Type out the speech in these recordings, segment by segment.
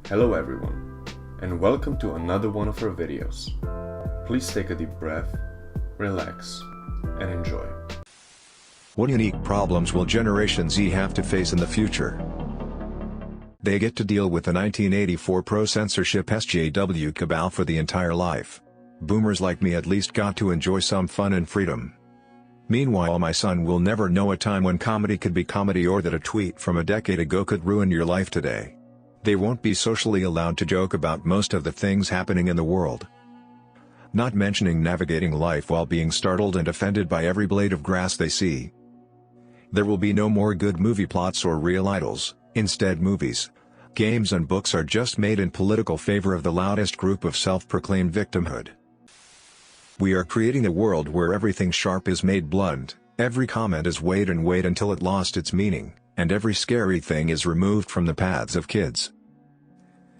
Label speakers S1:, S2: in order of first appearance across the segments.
S1: Hello everyone, and welcome to another one of our videos. Please take a deep breath, relax, and enjoy.
S2: What unique problems will Generation Z have to face in the future? They get to deal with the 1984 pro-censorship SJW cabal for the entire life. Boomers like me at least got to enjoy some fun and freedom. Meanwhile, my son will never know a time when comedy could be comedy or that a tweet from a decade ago could ruin your life today. They won't be socially allowed to joke about most of the things happening in the world. Not mentioning navigating life while being startled and offended by every blade of grass they see. There will be no more good movie plots or real idols. Instead, movies, games and books are just made in political favor of the loudest group of self-proclaimed victimhood. We are creating a world where everything sharp is made blunt, every comment is weighed and weighed until it lost its meaning, and every scary thing is removed from the paths of kids.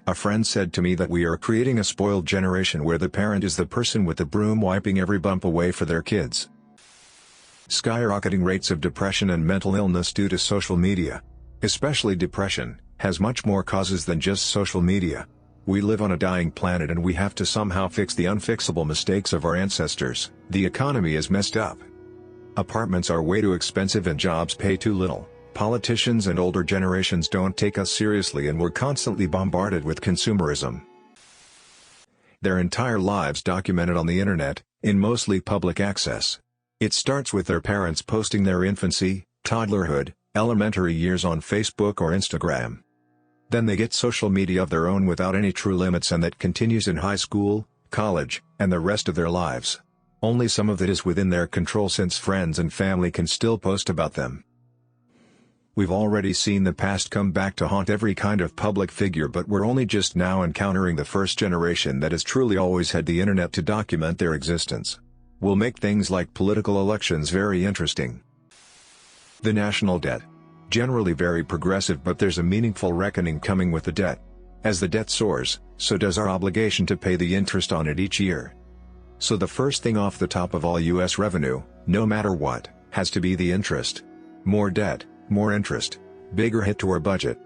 S2: A friend said to me that we are creating a spoiled generation where the parent is the person with the broom wiping every bump away for their kids. Skyrocketing rates of depression and mental illness due to social media, especially depression, has much more causes than just social media. We live on a dying planet and we have to somehow fix the unfixable mistakes of our ancestors. The economy is messed up. Apartments are way too expensive and jobs pay too little. Politicians and older generations don't take us seriously and we're constantly bombarded with consumerism. Their entire lives documented on the internet, in mostly public access. It starts with their parents posting their infancy, toddlerhood, elementary years on Facebook or Instagram. Then they get social media of their own without any true limits, and that continues in high school, college, and the rest of their lives. Only some of it is within their control since friends and family can still post about them. We've already seen the past come back to haunt every kind of public figure, but we're only just now encountering the first generation that has truly always had the internet to document their existence. Will make things like political elections very interesting. The national debt. Generally very progressive, but there's a meaningful reckoning coming with the debt. As the debt soars, so does our obligation to pay the interest on it each year. So the first thing off the top of all U.S. revenue, no matter what, has to be the interest. More debt, more interest, bigger hit to our budget.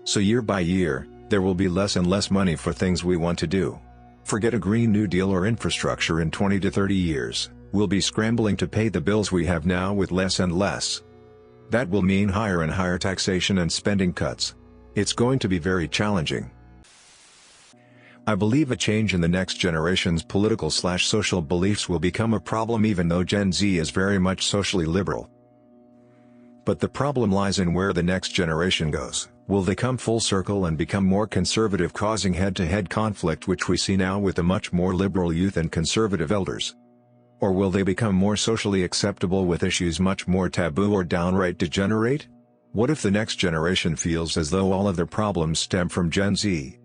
S2: So year by year, there will be less and less money for things we want to do. Forget a Green New Deal or infrastructure in 20 to 30 years, we'll be scrambling to pay the bills we have now with less and less. That will mean higher and higher taxation and spending cuts. It's going to be very challenging. I believe a change in the next generation's political/social beliefs will become a problem, even though Gen Z is very much socially liberal. But the problem lies in where the next generation goes. Will they come full circle and become more conservative, causing head-to-head conflict which we see now with the much more liberal youth and conservative elders? Or will they become more socially acceptable with issues much more taboo or downright degenerate? What if the next generation feels as though all of their problems stem from Gen Z?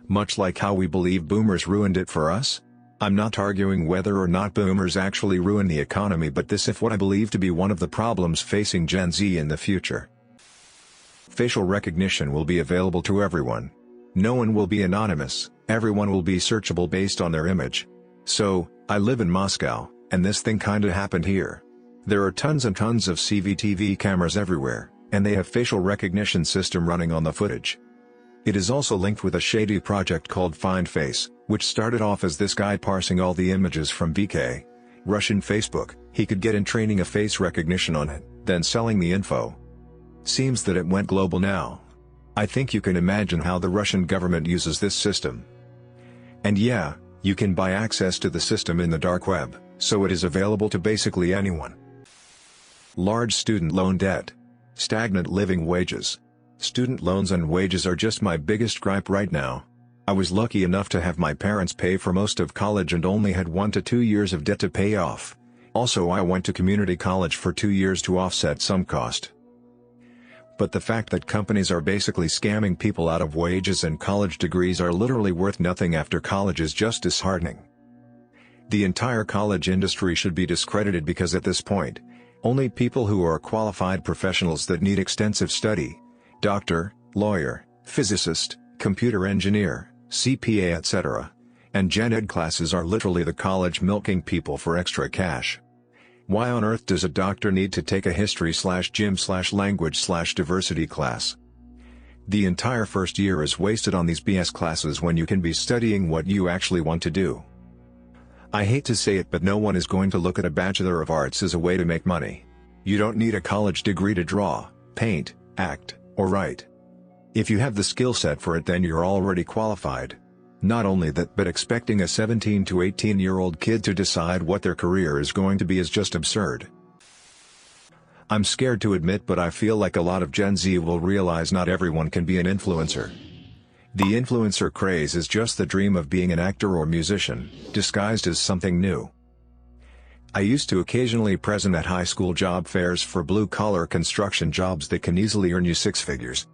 S2: Much like how we believe boomers ruined it for us? I'm not arguing whether or not boomers actually ruin the economy, but this is what I believe to be one of the problems facing Gen Z in the future. Facial recognition will be available to everyone. No one will be anonymous, everyone will be searchable based on their image. So, I live in Moscow, and this thing kinda happened here. There are tons and tons of CCTV cameras everywhere, and they have facial recognition system running on the footage. It is also linked with a shady project called Find Face, which started off as this guy parsing all the images from VK, Russian Facebook. He could get in training a face recognition on it, then selling the info. Seems that it went global now. I think you can imagine how the Russian government uses this system. And yeah, you can buy access to the system in the dark web, so it is available to basically anyone. Large student loan debt. Stagnant living wages. Student loans and wages are just my biggest gripe right now. I was lucky enough to have my parents pay for most of college and only had 1 to 2 years of debt to pay off. Also, I went to community college for 2 years to offset some cost. But the fact that companies are basically scamming people out of wages and college degrees are literally worth nothing after college is just disheartening. The entire college industry should be discredited because at this point, only people who are qualified professionals that need extensive study, doctor, lawyer, physicist, computer engineer, CPA etc., and gen ed classes are literally the college milking people for extra cash. Why on earth does a doctor need to take a history/gym/language/diversity class? The entire first year is wasted on these BS classes when you can be studying what you actually want to do. I hate to say it, but no one is going to look at a Bachelor of Arts as a way to make money. You don't need a college degree to draw, paint, act, or write. If you have the skill set for it, then you're already qualified. Not only that, but expecting a 17 to 18-year-old kid to decide what their career is going to be is just absurd. I'm scared to admit, but I feel like a lot of Gen Z will realize not everyone can be an influencer. The influencer craze is just the dream of being an actor or musician, disguised as something new. I used to occasionally present at high school job fairs for blue-collar construction jobs that can easily earn you six figures.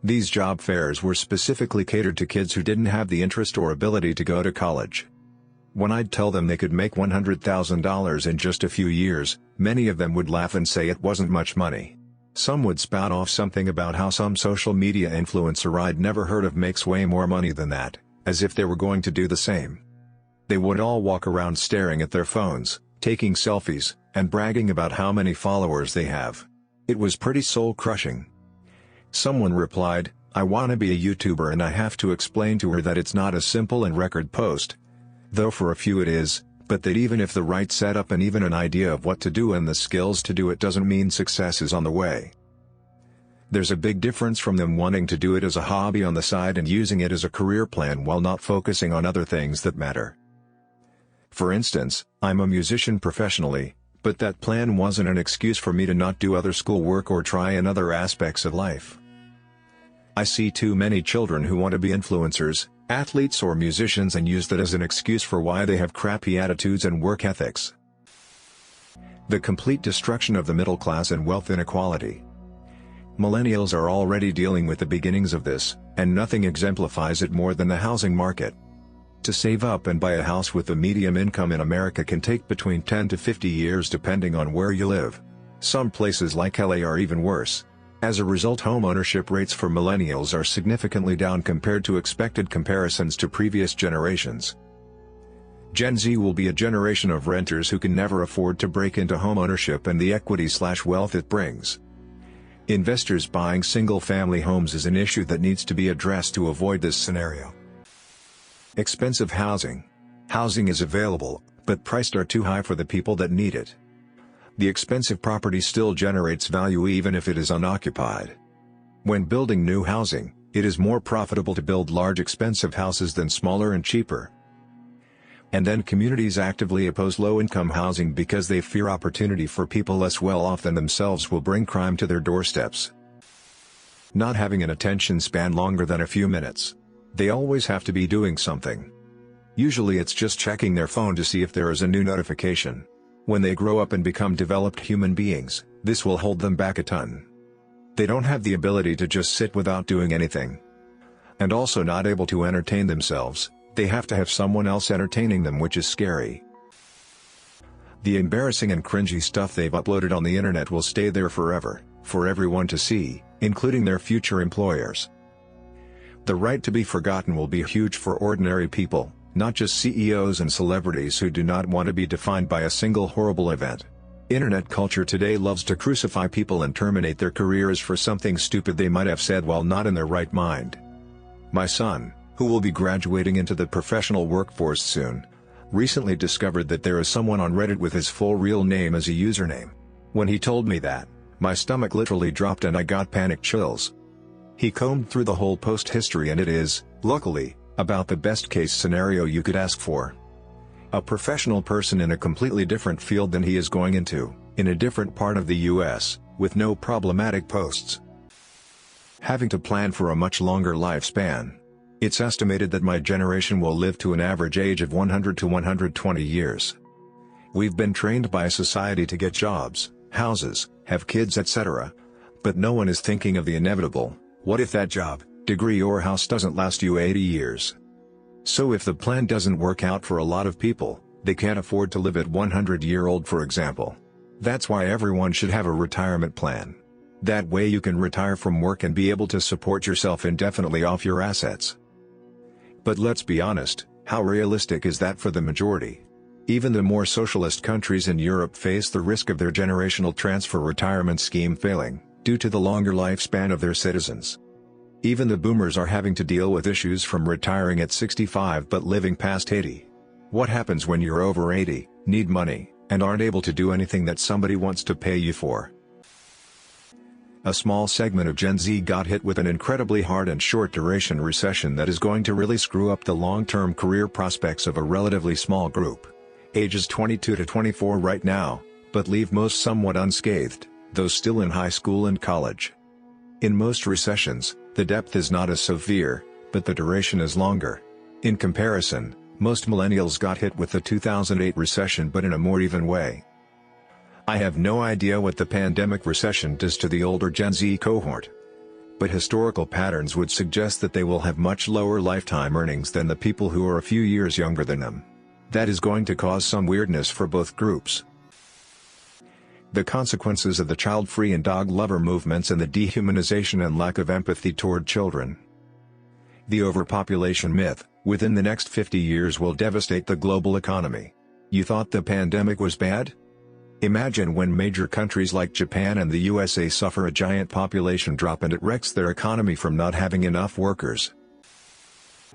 S2: These job fairs were specifically catered to kids who didn't have the interest or ability to go to college. When I'd tell them they could make $100,000 in just a few years, many of them would laugh and say it wasn't much money. Some would spout off something about how some social media influencer I'd never heard of makes way more money than that, as if they were going to do the same. They would all walk around staring at their phones, taking selfies, and bragging about how many followers they have. It was pretty soul-crushing. Someone replied, "I wanna be a YouTuber, and I have to explain to her that it's not as simple and record post. Though for a few it is, but that even if the right setup and even an idea of what to do and the skills to do it doesn't mean success is on the way." There's a big difference from them wanting to do it as a hobby on the side and using it as a career plan while not focusing on other things that matter. For instance, I'm a musician professionally, but that plan wasn't an excuse for me to not do other schoolwork or try in other aspects of life. I see too many children who want to be influencers, athletes or musicians, and use that as an excuse for why they have crappy attitudes and work ethics. The complete destruction of the middle class and wealth inequality. Millennials are already dealing with the beginnings of this, and nothing exemplifies it more than the housing market. To save up and buy a house with the median income in America can take between 10 to 50 years depending on where you live. Some places like LA are even worse. As a result, home ownership rates for millennials are significantly down compared to expected comparisons to previous generations. Gen Z will be a generation of renters who can never afford to break into home ownership and the equity/wealth it brings. Investors buying single-family homes is an issue that needs to be addressed to avoid this scenario. Expensive housing. Housing is available, but priced are too high for the people that need it. The expensive property still generates value even if it is unoccupied. When building new housing, it is more profitable to build large expensive houses than smaller and cheaper. And then communities actively oppose low-income housing because they fear opportunity for people less well-off than themselves will bring crime to their doorsteps. Not having an attention span longer than a few minutes. They always have to be doing something. Usually it's just checking their phone to see if there is a new notification. When they grow up and become developed human beings, this will hold them back a ton. They don't have the ability to just sit without doing anything. And also not able to entertain themselves, they have to have someone else entertaining them, which is scary. The embarrassing and cringy stuff they've uploaded on the internet will stay there forever, for everyone to see, including their future employers. The right to be forgotten will be huge for ordinary people, not just CEOs and celebrities who do not want to be defined by a single horrible event. Internet culture today loves to crucify people and terminate their careers for something stupid they might have said while not in their right mind. My son, who will be graduating into the professional workforce soon, recently discovered that there is someone on Reddit with his full real name as a username. When he told me that, my stomach literally dropped and I got panic chills. He combed through the whole post history and it is, luckily, about the best case scenario you could ask for. A professional person in a completely different field than he is going into, in a different part of the US, with no problematic posts. Having to plan for a much longer lifespan. It's estimated that my generation will live to an average age of 100 to 120 years. We've been trained by society to get jobs, houses, have kids, etc. But no one is thinking of the inevitable. What if that job, degree or house doesn't last you 80 years? So if the plan doesn't work out for a lot of people, they can't afford to live at 100-year-old, for example. That's why everyone should have a retirement plan. That way you can retire from work and be able to support yourself indefinitely off your assets. But let's be honest, how realistic is that for the majority? Even the more socialist countries in Europe face the risk of their generational transfer retirement scheme failing, due to the longer lifespan of their citizens. Even the boomers are having to deal with issues from retiring at 65 but living past 80. What happens when you're over 80, need money, and aren't able to do anything that somebody wants to pay you for? A small segment of Gen Z got hit with an incredibly hard and short-duration recession that is going to really screw up the long-term career prospects of a relatively small group. Ages 22 to 24 right now, but leave most somewhat unscathed, those still in high school and college. In most recessions, the depth is not as severe, but the duration is longer. In comparison, most millennials got hit with the 2008 recession but in a more even way. I have no idea what the pandemic recession does to the older Gen Z cohort. But historical patterns would suggest that they will have much lower lifetime earnings than the people who are a few years younger than them. That is going to cause some weirdness for both groups. The consequences of the child-free and dog-lover movements and the dehumanization and lack of empathy toward children. The overpopulation myth, within the next 50 years will devastate the global economy. You thought the pandemic was bad? Imagine when major countries like Japan and the USA suffer a giant population drop and it wrecks their economy from not having enough workers.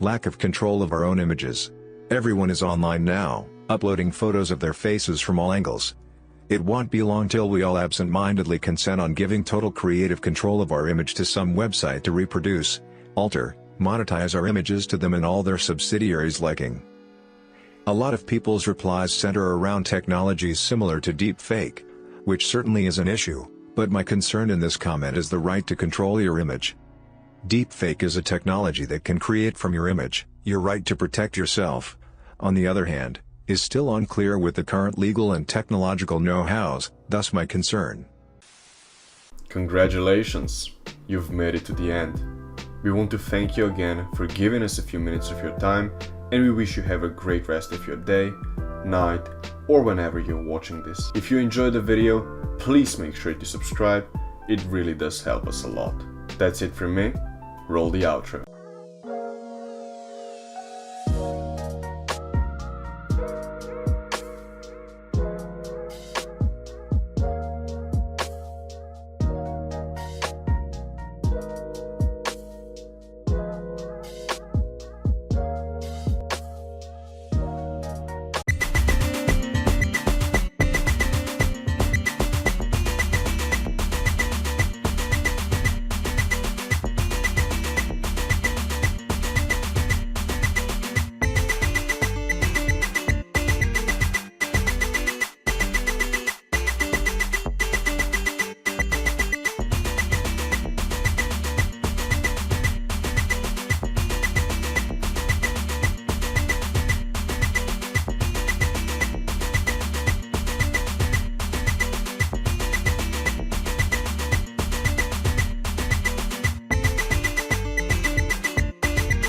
S2: Lack of control of our own images. Everyone is online now, uploading photos of their faces from all angles. It won't be long till we all absent-mindedly consent on giving total creative control of our image to some website to reproduce, alter, monetize our images to them and all their subsidiaries liking. A lot of people's replies center around technologies similar to deepfake, which certainly is an issue, but my concern in this comment is the right to control your image. Deepfake is a technology that can create from your image. Your right to protect yourself, on the other hand, is still unclear with the current legal and technological know-hows, thus my concern.
S1: Congratulations, you've made it to the end. We want to thank you again for giving us a few minutes of your time, and we wish you have a great rest of your day, night, or whenever you're watching this. If you enjoyed the video, please make sure to subscribe, it really does help us a lot. That's it from me, roll the outro.